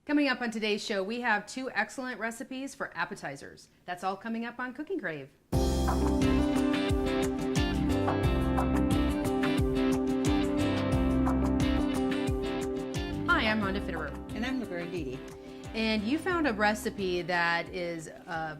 Coming up on today's show, we have 2 excellent recipes for appetizers. That's all coming up on Cooking Crave. Hi, I'm Rhonda Fitterer. And I'm Laverne Dede. And you found a recipe that is a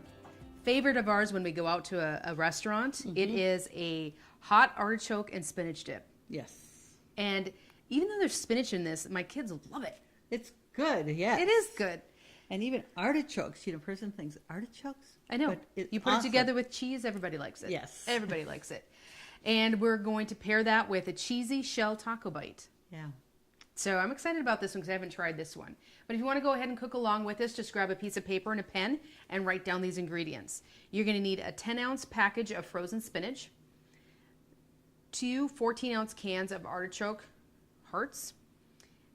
favorite of ours when we go out to a restaurant. Mm-hmm. It is a hot artichoke and spinach dip. Yes. And even though there's spinach in this, my kids love it. It's good, yes. It is good. And even artichokes, a person thinks artichokes? I know. You put it together with cheese, everybody likes it. Yes. Everybody likes it. And we're going to pair that with a cheesy shell taco bite. Yeah. So I'm excited about this one because I haven't tried this one. But if you want to go ahead and cook along with us, just grab a piece of paper and a pen and write down these ingredients. You're going to need a 10-ounce package of frozen spinach, 2 14-ounce cans of artichoke hearts,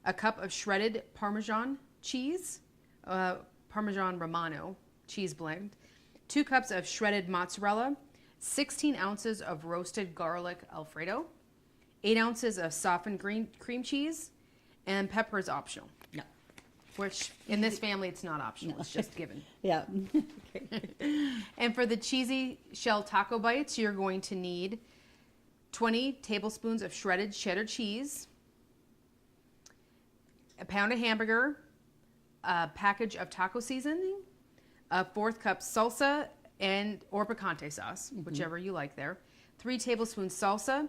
a cup of shredded Parmesan cheese, Parmesan Romano cheese blend, 2 cups of shredded mozzarella, 16 ounces of roasted garlic Alfredo, 8 ounces of softened green cream cheese, and pepper is optional. No. Which, in this family, it's not optional. No. It's just given. Yeah. Okay. And for the cheesy shell taco bites, you're going to need 20 tablespoons of shredded cheddar cheese, a pound of hamburger, a package of taco seasoning, a 1/4 cup salsa or picante sauce, whichever you like there, 3 tablespoons salsa,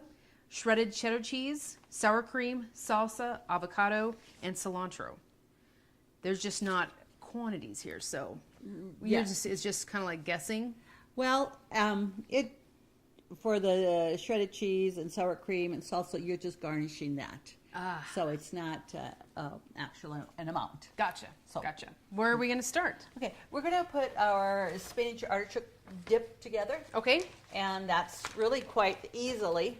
shredded cheddar cheese, sour cream, salsa, avocado, and cilantro. There's just not quantities here, so it's just kind of like guessing. Well, for the shredded cheese and sour cream and salsa, you're just garnishing that. So it's not actually an amount. Gotcha. Gotcha. Where are we going to start? Okay, we're going to put our spinach artichoke dip together. Okay. And that's really quite easy.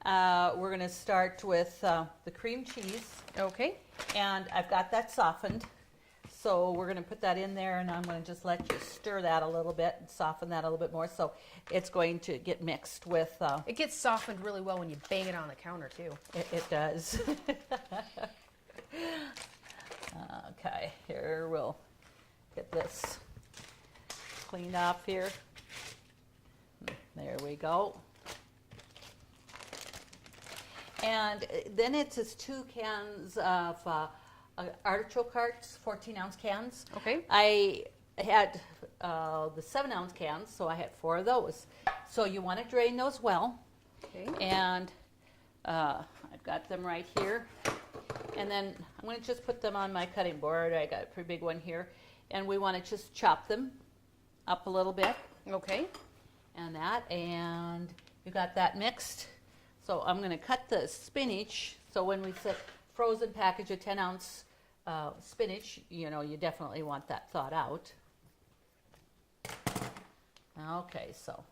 We're going to start with the cream cheese. Okay. And I've got that softened. So we're going to put that in there, and I'm going to just let you stir that a little bit and soften that a little bit more. So it's going to get mixed with... it gets softened really well when you bang it on the counter, too. It does. Okay, here we'll get this cleaned off here. There we go. And then it says 2 cans of... artichoke hearts, 14-ounce cans. Okay. I had the 7-ounce cans, so I had 4 of those. So you want to drain those well. Okay. And I've got them right here. And then I'm going to just put them on my cutting board. I got a pretty big one here. And we want to just chop them up a little bit. Okay. And you got that mixed. So I'm going to cut the spinach. So when we set frozen package of 10-ounce spinach, you definitely want that thawed out. Okay, so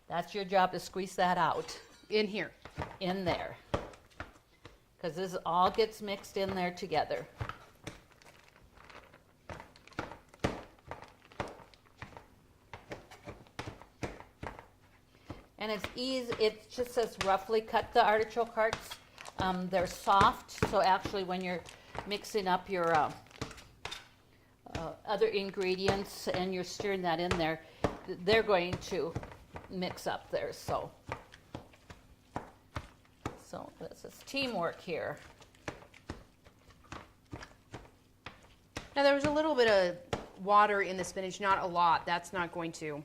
that's your job to squeeze that out. In here. In there. Because this all gets mixed in there together. And it's easy, it just says roughly cut the artichoke hearts. They're soft, so actually when you're mixing up your other ingredients and you're stirring that in there, they're going to mix up there. So this is teamwork here. Now there was a little bit of water in the spinach, not a lot. That's not going to...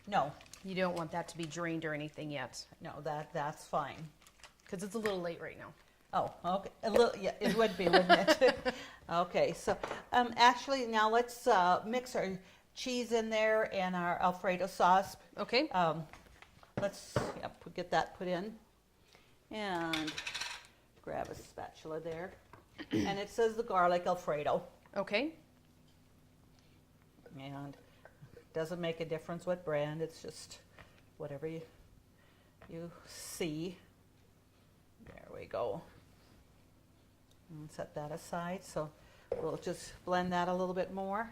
No. You don't want that to be drained or anything yet. No, that's fine. Because it's a little late right now. Oh, okay. A little, yeah, it would be, wouldn't it? Okay, so actually now let's mix our cheese in there and our Alfredo sauce. Okay. Let's get that put in. And grab a spatula there. And it says the garlic Alfredo. Okay. And it doesn't make a difference what brand. It's just whatever you see. There we go. And set that aside. So we'll just blend that a little bit more.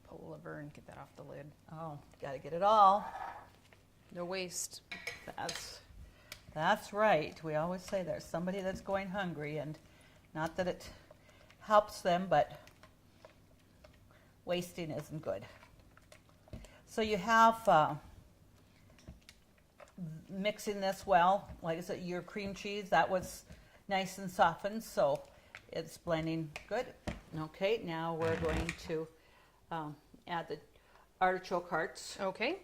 Pull over and get that off the lid. Oh, got to get it all. No waste. That's right. We always say there's somebody that's going hungry, and not that it helps them, but wasting isn't good. So you have mixing this well. Like I said, your cream cheese, that was nice and softened, so it's blending good. Okay, now we're going to add the artichoke hearts. Okay.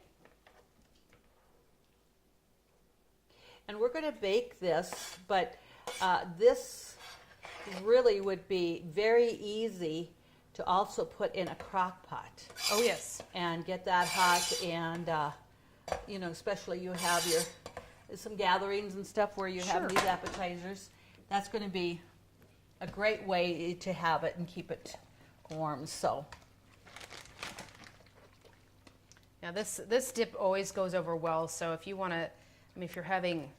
And we're going to bake this, but this really would be very easy to also put in a crock pot. Oh, yes. And get that hot, and you know, especially you have some gatherings and stuff where you have these appetizers. That's going to be a great way to have it and keep it warm. So now this dip always goes over well. So if you want to, I mean, if you're having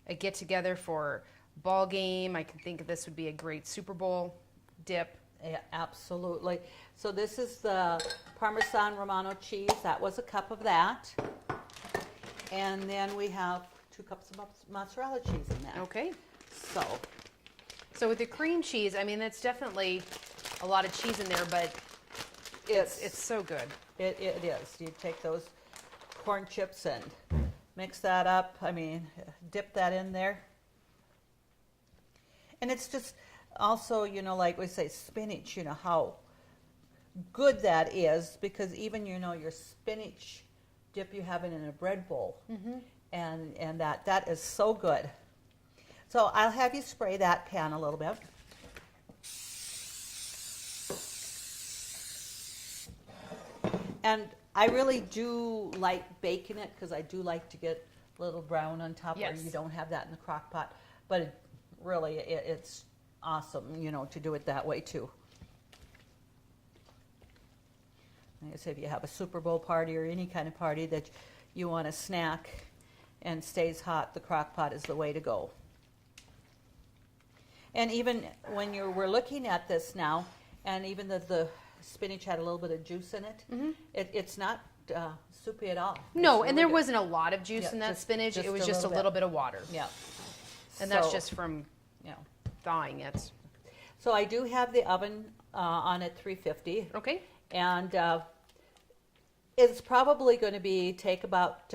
a get together for ball game, I can think this would be a great Super Bowl dip. yeah, absolutely. So this is the Parmesan Romano cheese. That was a cup of that. And then we have 2 cups of mozzarella cheese in that. Okay. So with the cream cheese, I mean, that's definitely a lot of cheese in there, but it's so good. It is. You take those corn chips and mix that up. I mean, dip that in there. And it's just also, you know, like we say, spinach, you know, how good that is, because even, you know, your spinach dip, you have it in a bread bowl. Mm-hmm. And that is so good. So I'll have you spray that pan a little bit. And I really do like baking it, because I do like to get a little brown on top, Yes. where you don't have that in the crock pot. But it's awesome, you know, to do it that way too. Like I said, if you have a Super Bowl party or any kind of party that you want a snack and stays hot, the crock pot is the way to go. And even when we're looking at this now, and even the spinach had a little bit of juice in it, Mm-hmm. it's not soupy at all. No, It's and really there good. wasn't a lot of juice Yeah, in that just- spinach. just It was a just a little little bit. bit of water. Yeah. And that's So, just from you know. thawing it. So I do have the oven on at 350. Okay. And it's probably going to take about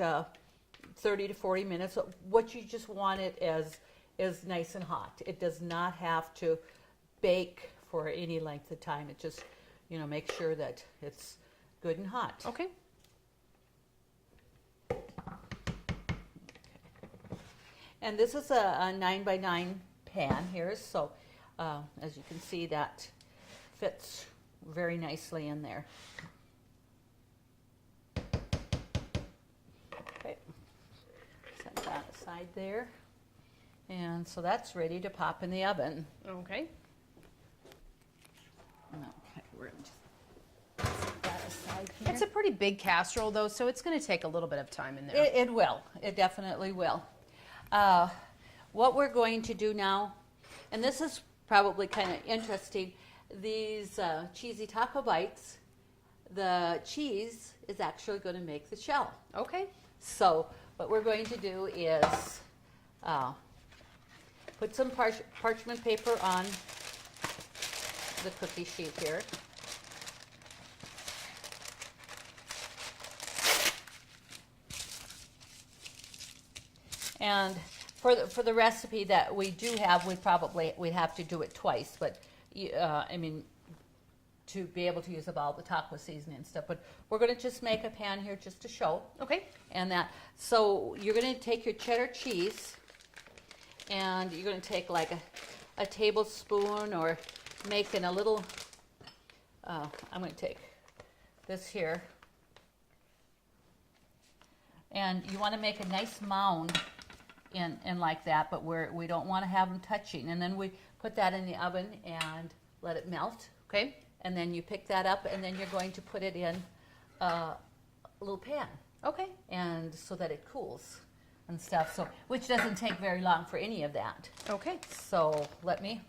30 to 40 minutes. What you just want it is nice and hot. It does not have to bake for any length of time. It just, you know, make sure that it's good and hot. Okay. And this is a 9x9 pan here, so as you can see, that fits very nicely in there. Okay, set that aside there. And so that's ready to pop in the oven. Okay. Okay, we're gonna just set that aside here. It's a pretty big casserole, though, so it's going to take a little bit of time in there. It will. It definitely will. What we're going to do now, and this is probably kind of interesting, these cheesy taco bites, the cheese is actually going to make the shell. Okay. So what we're going to do is put some parchment paper on the cookie sheet here. And for the recipe that we do have, we'd have to do it twice, but I mean, to be able to use up all the taco seasoning and stuff. But we're going to just make a pan here just to show. Okay. And that, so you're going to take your cheddar cheese, and you're going to take like a tablespoon, or making a little, I'm going to take this here. And you want to make a nice mound in like that, but we don't want to have them touching. And then we put that in the oven and let it melt. Okay. And then you pick that up, and then you're going to put it in a little pan. Okay. And so that it cools and stuff. So, which doesn't take very long for any of that. Okay. So let me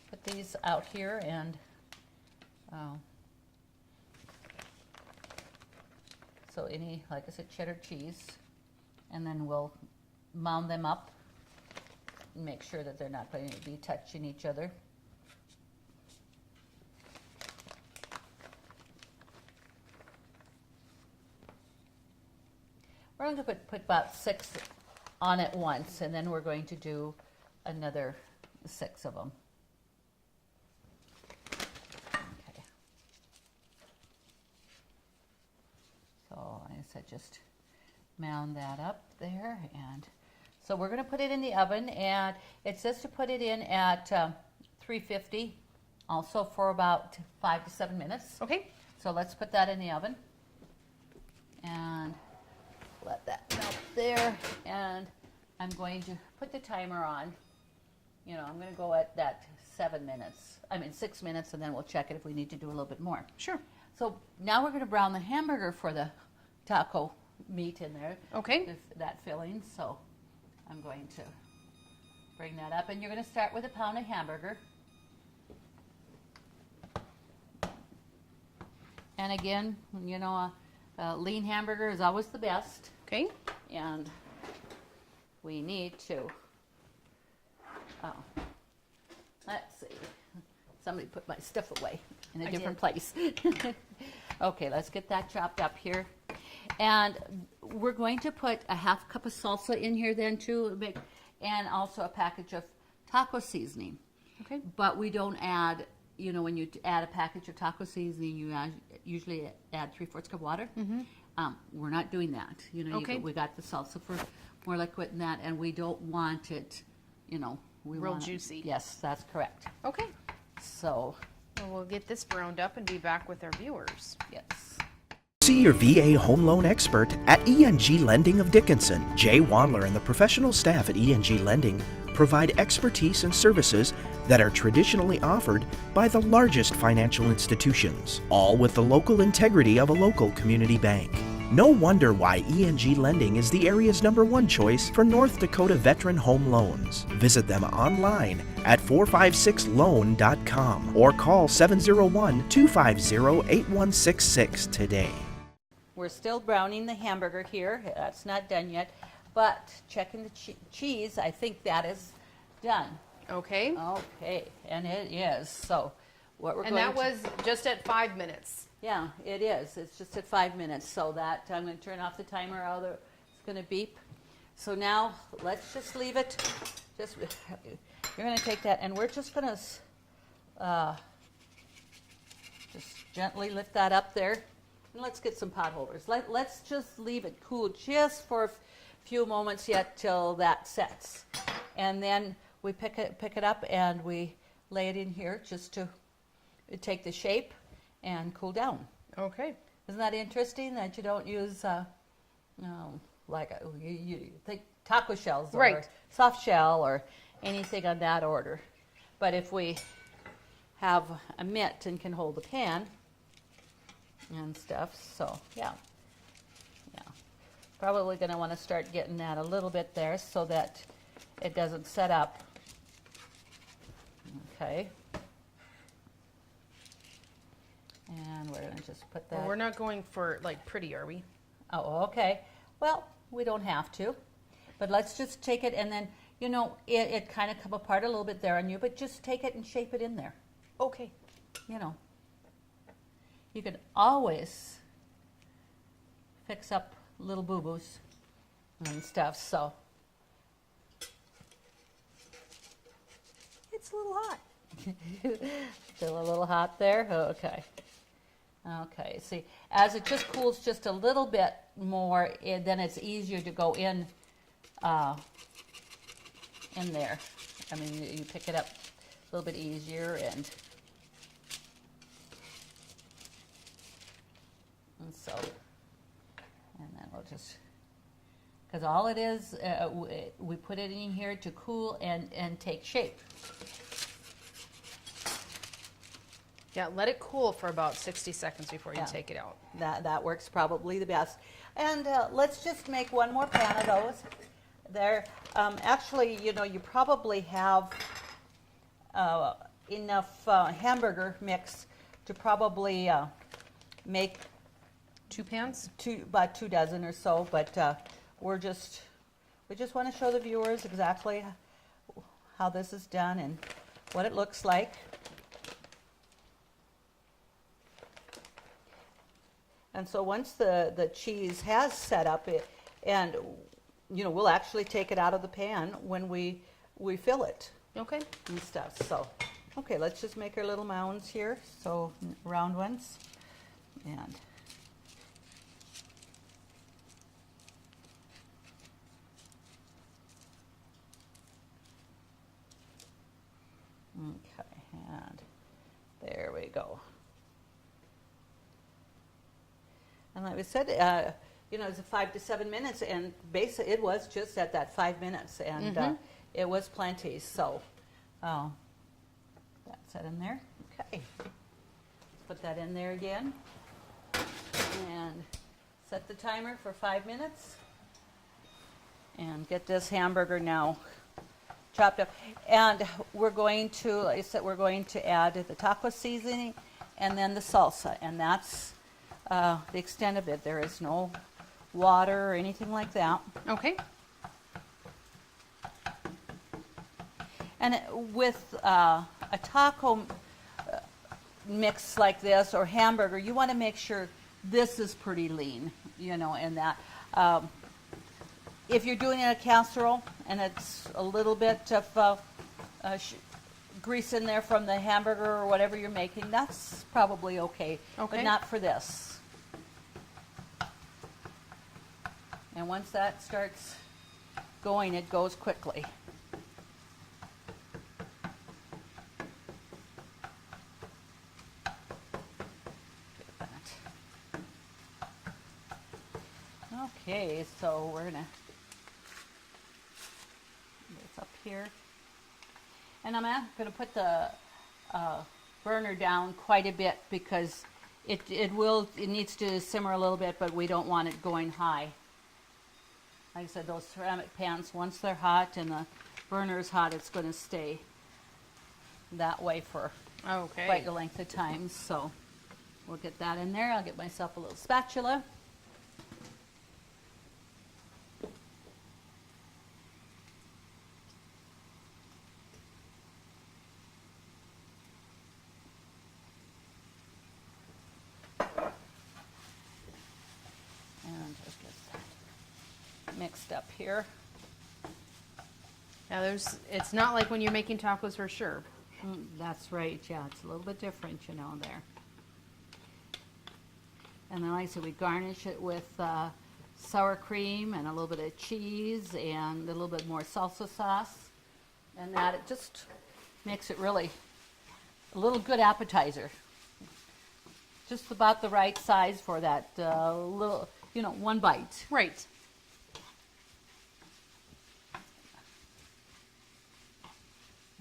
put these out here, and so any, like I said, cheddar cheese, and then we'll mound them up and make sure that they're not going to be touching each other. we're going to put about 6 on at once, and then we're going to do another 6 of them. Okay. So I said just mound that up there, and so we're going to put it in the oven, and it says to put it in at 350 also for about 5 to 7 minutes. Okay. So let's put that in the oven and let that melt there, and I'm going to put the timer on. You know, I'm going to go at that 6 minutes, and then we'll check it if we need to do a little bit more. Sure. So now we're going to brown the hamburger for the taco meat in there. Okay. That filling. So I'm going to bring that up, and you're going to start with a pound of hamburger. And again, you know, a lean hamburger is always the best. Okay. And we need to, let's see, somebody put my stuff away in a different place. Okay, let's get that chopped up here. And we're going to put a half cup of salsa in here then too, and also a package of taco seasoning. Okay. But we don't add, you know, when you add a package of taco seasoning, you usually add 3/4 cup water. We're not doing that. You know, Okay. we got the salsa for more liquid than that, and we don't want it, you know, we Real want it- juicy. Yes, that's correct. Okay. So, Well, we'll get this browned up and be back with our viewers. yes. See your VA home loan expert at ENG Lending of Dickinson. Jay Wandler and the professional staff at ENG Lending provide expertise and services that are traditionally offered by the largest financial institutions, all with the local integrity of a local community bank. No wonder why ENG Lending is the area's #1 choice for North Dakota veteran home loans. Visit them online at 456loan.com or call 701-250-8166 today. We're still browning the hamburger here. That's not done yet. But checking the cheese, I think that is done. Okay. Okay, and it is. So what we're And going that was just at 5 minutes. Yeah, it is. It's just at 5 minutes. So that I'm going to turn off the timer. It's going to beep. So now let's just leave it. You're going to take that, and we're just going to just gently lift that up there. And let's get some pot holders. Let's just leave it cool just for a few moments yet till that sets. And then we pick it up and we lay it in here just to take the shape and cool down. Okay. Isn't that interesting that you don't use you think taco shells or Right. soft shell or anything on that order. But if we have a mitt and can hold the pan and stuff, so yeah. Probably going to want to start getting that a little bit there so that it doesn't set up. Okay. And we're going to just put that. Well, we're not going for like pretty, are we? Oh, okay. Well, we don't have to. But let's just take it, and then, you know, it kind of come apart a little bit there on you, but just take it and shape it in there. Okay. You know. You can always fix up little boo-boos and stuff, so. It's a little hot. Still a little hot there? Okay. Okay, see, as it just cools just a little bit more, then it's easier to go in there. I mean, you pick it up a little bit easier, and so, and then we'll just, because all it is, we put it in here to cool and take shape. Yeah, let it cool for about 60 seconds before you Yeah. take it out. That works probably the best. And let's just make one more pan of those. There, actually, you know, you probably have enough hamburger mix to probably make 2 pans? about 2 dozen or so. But we just want to show the viewers exactly how this is done and what it looks like. And so once the cheese has set up, And, we'll actually take it out of the pan when we fill it Okay. and stuff. So, okay, let's just make our little mounds here. So, round ones. And okay, and there we go. And like we said, it's 5 to 7 minutes, and basically it was just at that 5 minutes, and it was plenty. So that's that in there. Okay, put that in there again, and set the timer for 5 minutes, and get this hamburger now chopped up. And we're going to, like I said, we're going to add the taco seasoning and then the salsa, and that's the extent of it. There is no water or anything like that. Okay. And with a taco mix like this or hamburger, you want to make sure this is pretty lean, and that. If you're doing it in a casserole and it's a little bit of grease in there from the hamburger or whatever you're making, that's probably okay. But not for this. And once that starts going, it goes quickly. Okay, so we're gonna get this up here, and I'm gonna put the burner down quite a bit because it needs to simmer a little bit, but we don't want it going high. Like I said, those ceramic pans, once they're hot and the burner is hot, it's going to stay that way for quite a length of time. So we'll get that in there. I'll get myself a little spatula. And just get that mixed up here. Now it's not like when you're making tacos for sure. That's right, yeah, it's a little bit different, there. And then, like I said, we garnish it with sour cream and a little bit of cheese and a little bit more salsa sauce. And that, it just makes it really a little good appetizer. Just about the right size for that little, one bite. Right.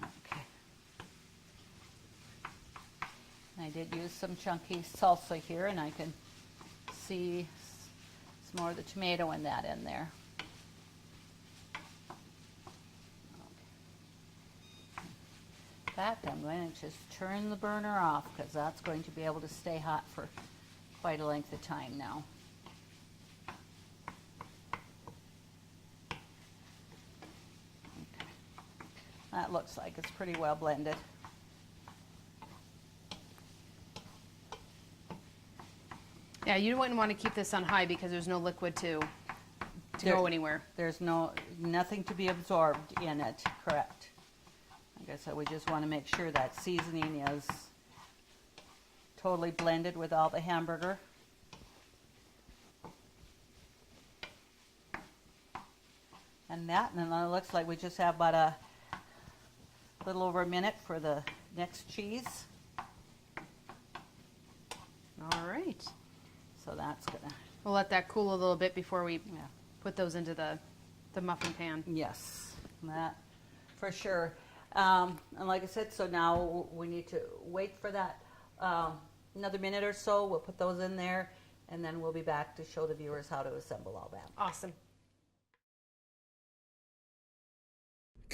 Okay. I did use some chunky salsa here, and I can see some more of the tomato in there. In fact, I'm going to just turn the burner off because that's going to be able to stay hot for quite a length of time now. Okay. That looks like it's pretty well blended. Yeah, you wouldn't want to keep this on high because there's no liquid to go anywhere. There's nothing to be absorbed in it, correct. Like I said, we just want to make sure that seasoning is totally blended with all the hamburger. And then it looks like we just have about a little over a minute for the next cheese. All right. So that's gonna. We'll let that cool a little bit before we put those into the muffin pan. Yes, that for sure. And like I said, so now we need to wait for that another minute or so. We'll put those in there, and then we'll be back to show the viewers how to assemble all that. Awesome.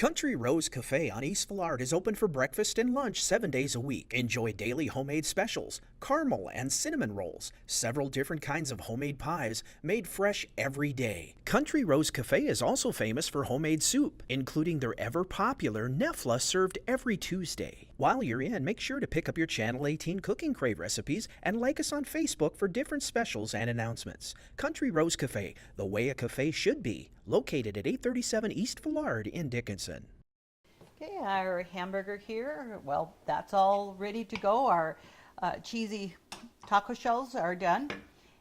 Country Rose Cafe on East Villard is open for breakfast and lunch 7 days a week. Enjoy daily homemade specials, caramel and cinnamon rolls, several different kinds of homemade pies made fresh every day. Country Rose Cafe is also famous for homemade soup, including their ever-popular Nefla served every Tuesday. While you're in, make sure to pick up your Channel 18 Cooking Crave recipes and like us on Facebook for different specials and announcements. Country Rose Cafe, the way a cafe should be, located at 837 East Villard in Dickinson. Okay, our hamburger here, well, that's all ready to go. Our cheesy taco shells are done.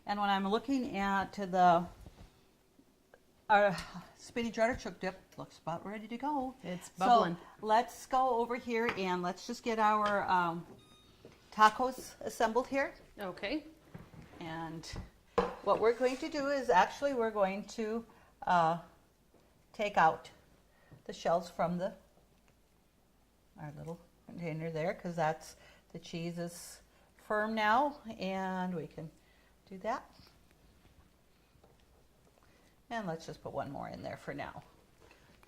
And when I'm looking at our spinach artichoke dip, looks about ready to go. It's bubbling. So let's go over here and let's just get our tacos assembled here. Okay. And what we're going to do is actually we're going to take out the shells from our little container there, because the cheese is firm now, and we can do that. And let's just put one more in there for now.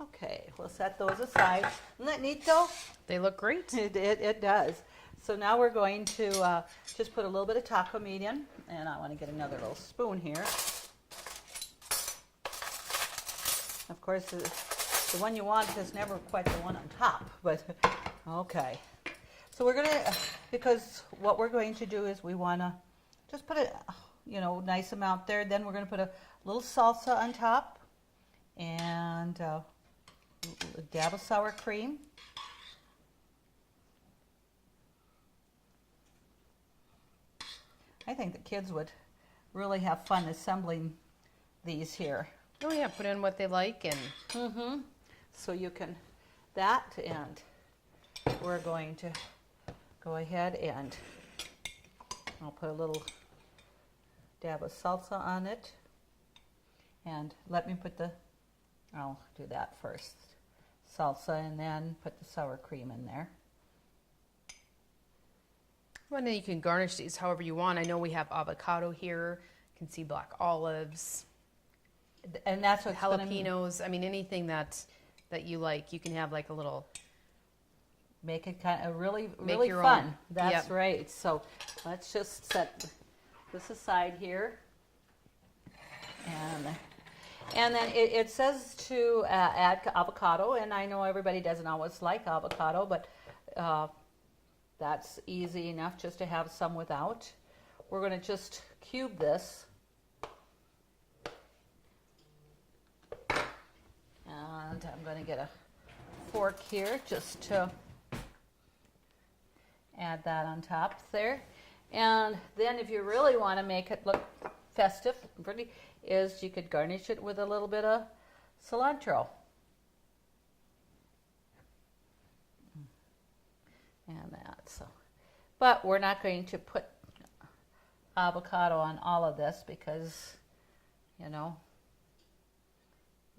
Okay, we'll set those aside. Isn't that neat though? They look great. It does. So now we're going to just put a little bit of taco meat in, and I want to get another little spoon here. Of course, the one you want is never quite the one on top, but okay. So we're gonna, because what we're going to do is we want to just put a, nice amount there. Then we're going to put a little salsa on top and a dab of sour cream. I think the kids would really have fun assembling these here. Oh yeah, put in what they like and... So you can, and we're going to go ahead and I'll put a little dab of salsa on it. And let me I'll do that first. Salsa, and then put the sour cream in there. Well, and then you can garnish these however you want. I know we have avocado here. You can see black olives. And that's what's jalapenos. I mean, anything that you like. You can have like a little... Make it kind of really your fun. own. That's Yep. right. So let's just set this aside here. And then it says to add avocado, and I know everybody doesn't always like avocado, but that's easy enough just to have some without. We're going to just cube this. And I'm going to get a fork here just to add that on top there. And then if you really want to make it look festive and pretty, is you could garnish it with a little bit of cilantro. And that, so. But we're not going to put avocado on all of this because,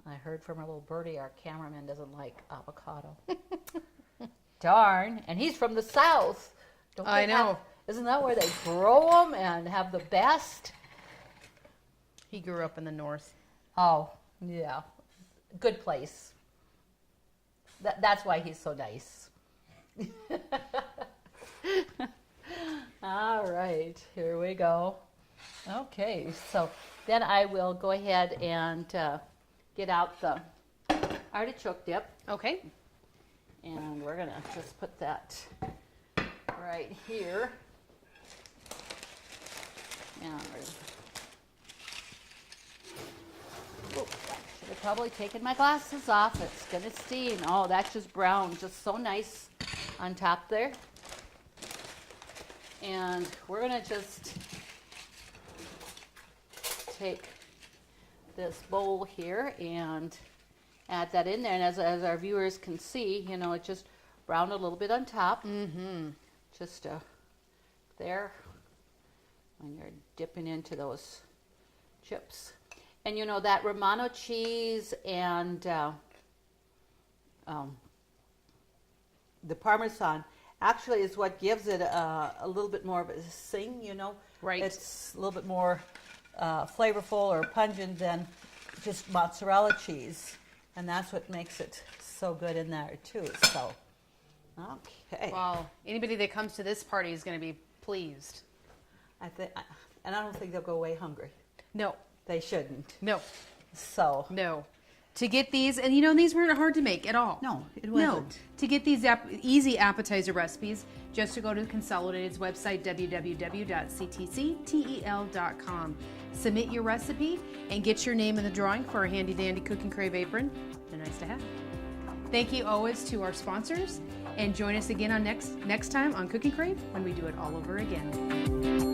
I heard from a little birdie our cameraman doesn't like avocado. Darn. And he's from the South. I know. Isn't that where they grow them and have the best? He grew up in the north. Oh, yeah. Good place. That's why he's so nice. All right, here we go. Okay, so then I will go ahead and get out the artichoke dip. Okay. And we're going to just put that right here. And I should have probably taken my glasses off. It's going to steam. Oh, that's just brown, just so nice on top there. And we're going to just take this bowl here and add that in there. And as our viewers can see, it just browned a little bit on top. Just there when you're dipping into those chips. And that Romano cheese and the Parmesan actually is what gives it a little bit more of a zing, Right. It's a little bit more flavorful or pungent than just mozzarella cheese. And that's what makes it so good in there too. So, okay. Well, anybody that comes to this party is going to be pleased. I think, and I don't think they'll go away hungry. No, They shouldn't. no, So, no. To get these, and you know, these weren't hard to make at all. no, it No. wasn't. To get these easy appetizer recipes, just to go to Consolidated's website, www.ctctel.com. Submit your recipe and get your name in the drawing for a handy dandy Cook and Crave apron. They're nice to have. Thank you always to our sponsors, and join us again on next time on Cook and Crave when we do it all over again.